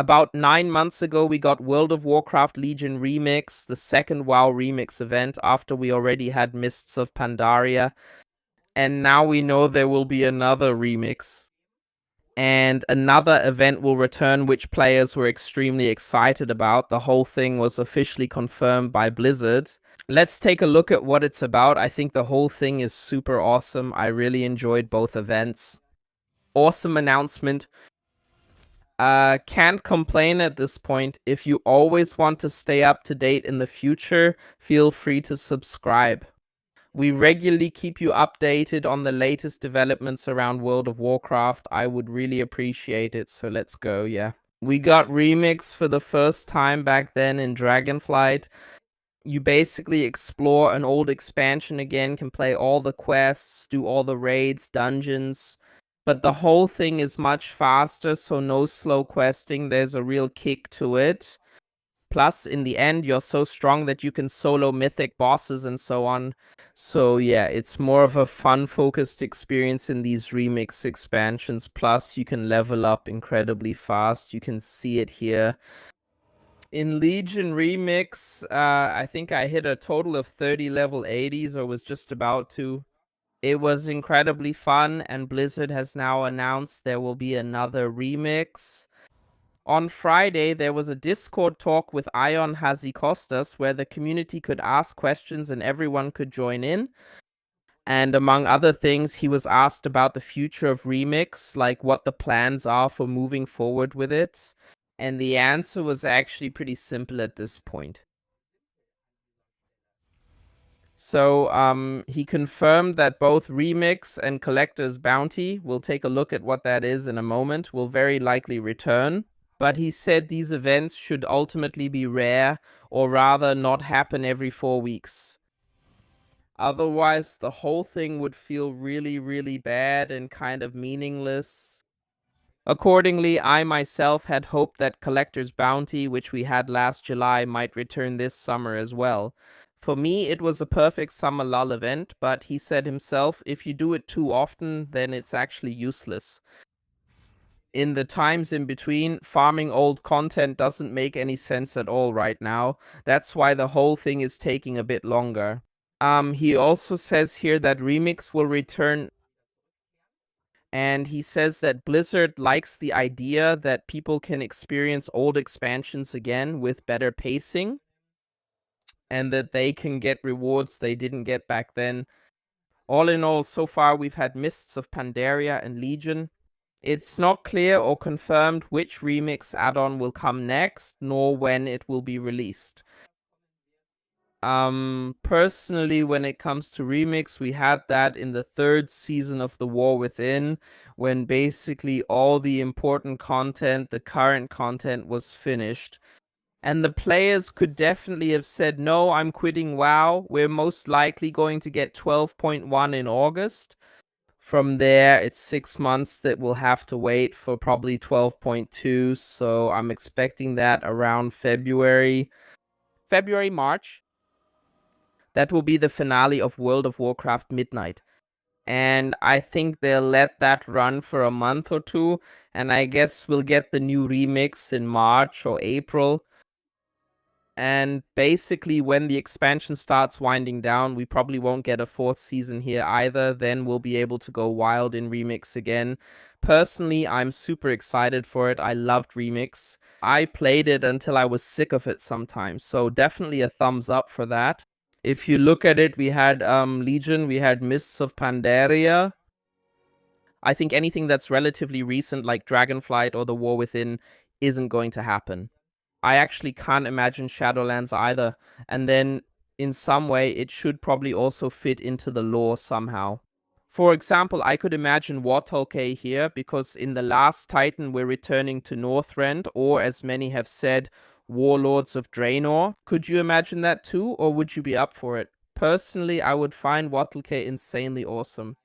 About 9 months ago, we got World of Warcraft Legion Remix, the second WoW Remix event, after we already had Mists of Pandaria. And now we know there will be another remix. And another event will return, which players were extremely excited about. The whole thing was officially confirmed by Blizzard. Let's take a look at what it's about. I think the whole thing is super awesome. I really enjoyed both events. Awesome announcement. Can't complain at this point. If you always want to stay up to date in the future, feel free to subscribe. We regularly keep you updated on the latest developments around World of Warcraft. I would really appreciate it, so let's go, yeah. We got REMIX for the first time back then in Dragonflight. You basically explore an old expansion again, can play all the quests, do all the raids, dungeons, but the whole thing is much faster, so no slow questing. There's a real kick to it. Plus, in the end, you're so strong that you can solo mythic bosses and so on. So yeah, it's more of a fun-focused experience in these remix expansions. Plus, you can level up incredibly fast. You can see it here. In Legion Remix, I think I hit a total of 30 level 80s, or was just about to. It was incredibly fun, and Blizzard has now announced there will be another remix. On Friday, there was a Discord talk with Ion Hazikostas where the community could ask questions and everyone could join in. And among other things, he was asked about the future of Remix, like what the plans are for moving forward with it. And the answer was actually pretty simple at this point. So he confirmed that both Remix and Collector's Bounty, we'll take a look at what that is in a moment, will very likely return. But he said these events should ultimately be rare, or rather not happen every 4 weeks. Otherwise, the whole thing would feel really, really bad and kind of meaningless. Accordingly, I myself had hoped that Collector's Bounty, which we had last July, might return this summer as well. For me, it was a perfect summer lull event, but he said himself, if you do it too often, then it's actually useless. In the times in between, farming old content doesn't make any sense at all right now. That's why the whole thing is taking a bit longer. He also says here that Remix will return, and he says that Blizzard likes the idea that people can experience old expansions again with better pacing, and that they can get rewards they didn't get back then. All in all, so far we've had Mists of Pandaria and Legion. It's not clear or confirmed which remix add-on will come next, nor when it will be released. Personally, when it comes to remix, we had that in the 3rd season of The War Within, when basically all the important content, the current content, was finished. And the players could definitely have said, no, I'm quitting WoW. We're most likely going to get 12.1 in August. From there, it's 6 months that we'll have to wait for probably 12.2. So I'm expecting that around February, March. That will be the finale of World of Warcraft Midnight. And I think they'll let that run for a month or two. And I guess we'll get the new remix in March or April. And basically, when the expansion starts winding down, we probably won't get a 4th season here either. Then we'll be able to go wild in Remix again. Personally, I'm super excited for it. I loved Remix. I played it until I was sick of it sometimes. So definitely a thumbs up for that. If you look at it, we had Legion, we had Mists of Pandaria. I think anything that's relatively recent, like Dragonflight or The War Within, isn't going to happen. I actually can't imagine Shadowlands either. And then, in some way, it should probably also fit into the lore somehow. For example, I could imagine Wartalke here, because in the last Titan we're returning to Northrend, or as many have said, Warlords of Draenor. Could you imagine that too, or would you be up for it? Personally, I would find Wartalke insanely awesome.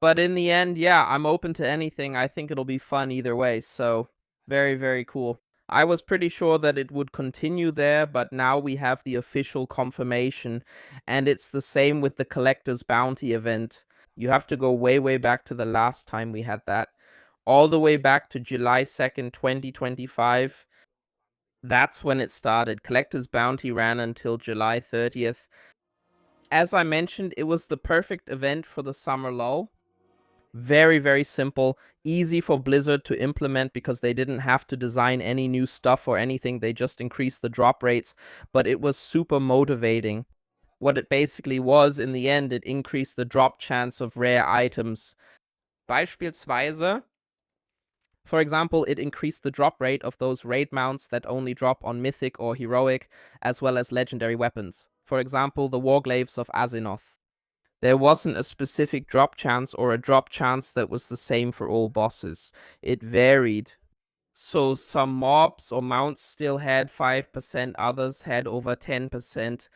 But in the end, yeah, I'm open to anything. I think it'll be fun either way, so very, very cool. I was pretty sure that it would continue there, but now we have the official confirmation, and it's the same with the Collector's Bounty event. You have to go way, way back to the last time we had that. all the way back to July 2nd, 2025. That's when it started. Collector's Bounty ran until July 30th. As I mentioned, it was the perfect event for the summer lull. Very, very simple, easy for Blizzard to implement because they didn't have to design any new stuff or anything. They just increased the drop rates, but it was super motivating. What it basically was, in the end, it increased the drop chance of rare items. Beispielsweise, for example, it increased the drop rate of those raid mounts that only drop on Mythic or Heroic, as well as legendary weapons. For example, the Warglaives of Azimuth. There wasn't a specific drop chance or a drop chance that was the same for all bosses. It varied. So some mobs or mounts still had 5%, others had over 10%.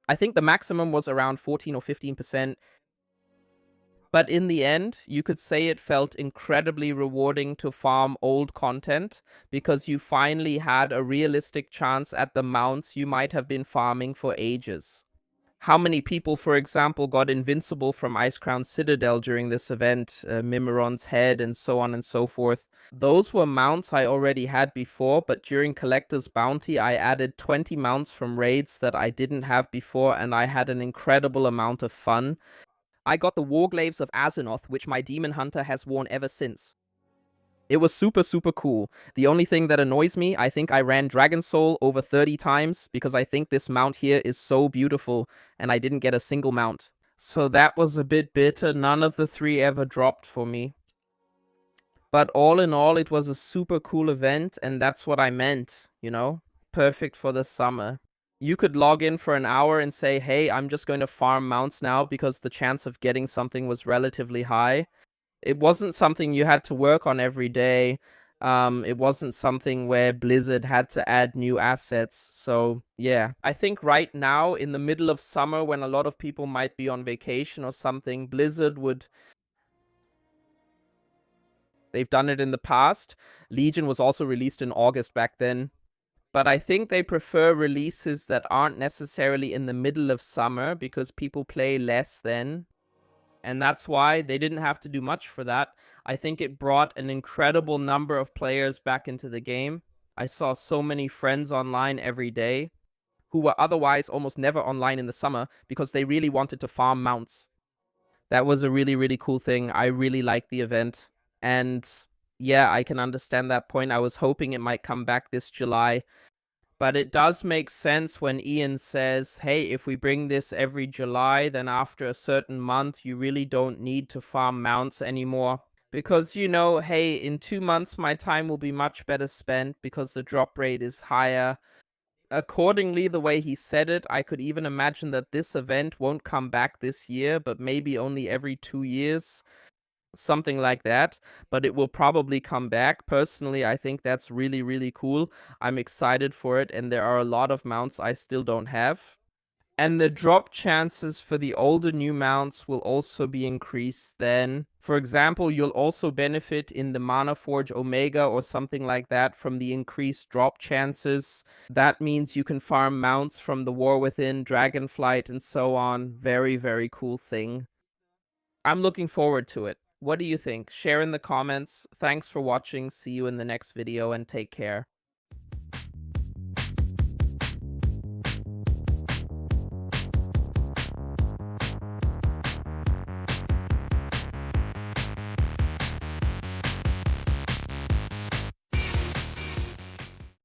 I think the maximum was around 14 or 15%. But in the end, you could say it felt incredibly rewarding to farm old content because you finally had a realistic chance at the mounts you might have been farming for ages. How many people, for example, got Invincible from Icecrown Citadel during this event, Mimiron's Head, and so on and so forth? Those were mounts I already had before, but during Collector's Bounty, I added 20 mounts from raids that I didn't have before, and I had an incredible amount of fun. I got the Warglaives of Azimuth, which my Demon Hunter has worn ever since. It was super, super cool. The only thing that annoys me, I think I ran Dragon Soul over 30 times because I think this mount here is so beautiful and I didn't get a single mount. So that was a bit bitter. None of the 3 ever dropped for me. But all in all, it was a super cool event, and that's what I meant, you know? Perfect for the summer. You could log in for an hour and say, hey, I'm just going to farm mounts now because the chance of getting something was relatively high. It wasn't something you had to work on every day. It wasn't something where Blizzard had to add new assets. So, yeah. I think right now, in the middle of summer, when a lot of people might be on vacation or something, Blizzard would... They've done it in the past. Legion was also released in August back then. But I think they prefer releases that aren't necessarily in the middle of summer because people play less then. And that's why they didn't have to do much for that. I think it brought an incredible number of players back into the game. I saw so many friends online every day who were otherwise almost never online in the summer because they really wanted to farm mounts. That was a really, really cool thing. I really liked the event. And yeah, I can understand that point. I was hoping it might come back this July. But it does make sense when Ian says, hey, if we bring this every July, then after a certain month, you really don't need to farm mounts anymore. Because, you know, hey, in 2 months, my time will be much better spent because the drop rate is higher. Accordingly, the way he said it, I could even imagine that this event won't come back this year, but maybe only every 2 years. Something like that, but it will probably come back. Personally, I think that's really, really cool. I'm excited for it, and there are a lot of mounts I still don't have. And the drop chances for the older new mounts will also be increased then. For example, you'll also benefit in the Mana Forge Omega or something like that from the increased drop chances. That means you can farm mounts from the War Within, Dragonflight, and so on. Very, very cool thing. I'm looking forward to it. What do you think? Share in the comments. Thanks for watching. See you in the next video and take care.